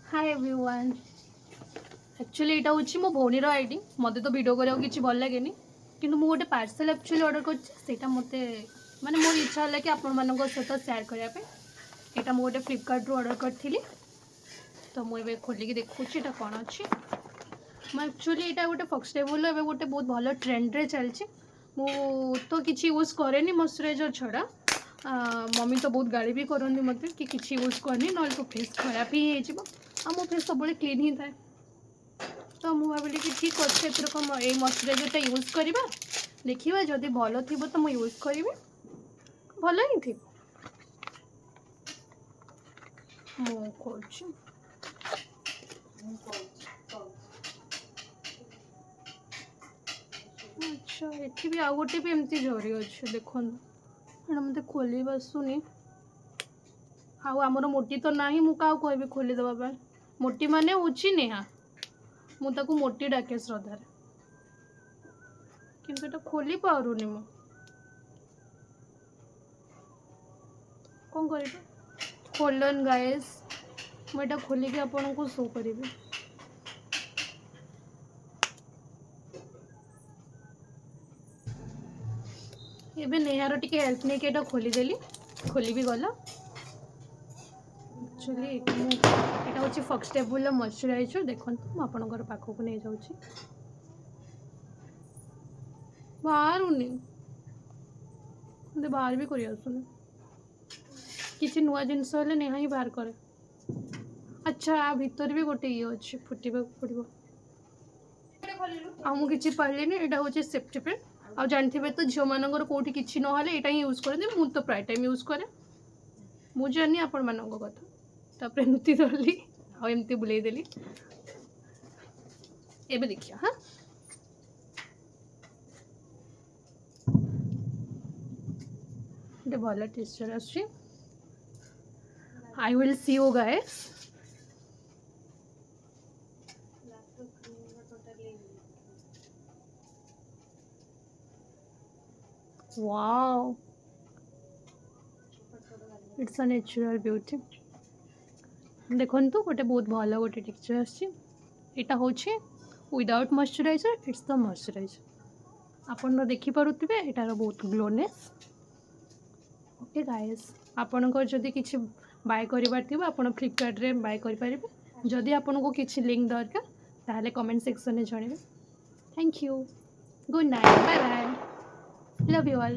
Hi everyone. Actually यहाँ हूँ मो भौनीर आईडी। मत तो वीडियो करने किसी भल लगे कि गोटे पार्सल एक्चुअली ऑर्डर कर मत माने मोर इच्छा है कि आपण मान सहित सेयार करने। यहाँ मुझे फ्लिपकार्ट रू ऑर्डर करी तो मुझे खोलिकी देखुची कौन अच्छी। मैं एक्चुअली यहाँ गोटे फॉक्सटेबल एवं गोटे बहुत भल ट्रेंड रे चलती। मु तो किसी यूज करे मॉइस्चराइजर छड़ा। मम्मी तो बहुत गाड़ी भी करती मत कि किसी यूज करनी ना तो फेस खराब ही हो मो फेस सब क्लीन ही थाए। तो मुझे भाविली कि ठीक अच्छे ये मॉइस्चराइजरटा यूज करवा देखा जदि भल थी तो मुझे यूज करी भल ही थी। अच्छा ये भी आउ गोटे भी एमती झरी अच्छे देखो मत खोल आसुनी। आमर मोटी तो ना मुझे कह खोलीदेवा मोटी माने हूँ नेहा मुझे मोटी डाके श्रद्धार किंतु एटा खोली पारुनी मु कौन कर खोलन गाइस मुझे खोलिकी आपन को शो करी। एबे नेहार टिके हेल्प नहीं कि खोलीदेली खोली भी गला। एक्चुअली यहाँ हूँ फॉक्सटेबल मॉइस्चराइजर देखो मुझे पाखक नहीं जाऊँगी बाहरुनी बाहर भी कर किसी नुआ जिनस नेहा ही बाहर करे। अच्छा आ भितर भी गोटे ये अच्छे फुटवा पड़ो मुझे पारे यहाँ हूँ सेफ्टी पेन आ जानते तो झील मानकर कौटी किसी ना यहाँ ही यूज करते मुझे तो प्राय टाइम यूज करे मुझे जानी आपण मान कथा नुति धरली आमती बुलेदेली एबे देखिए। हाँ गोटे भल टेक्सचर आसुची। I will see you guys. Wow it's a natural beauty देखु गोटे बहुत भल गोटे टेक्सचर आसटा हूँ without moisturiser it's the moisturiser आपन देखिपे यार बहुत ग्लोनेस। ओके गाइस आपणकर जदि किसी बाय करिवार थिबो आपण फ्लिपकार्ट रे बाय करि परिबे। जदि आपन को किसी लिंक दरकार ताहले कमेंट सेक्शन में जणाइबे। Thank you good night bye bye love you all.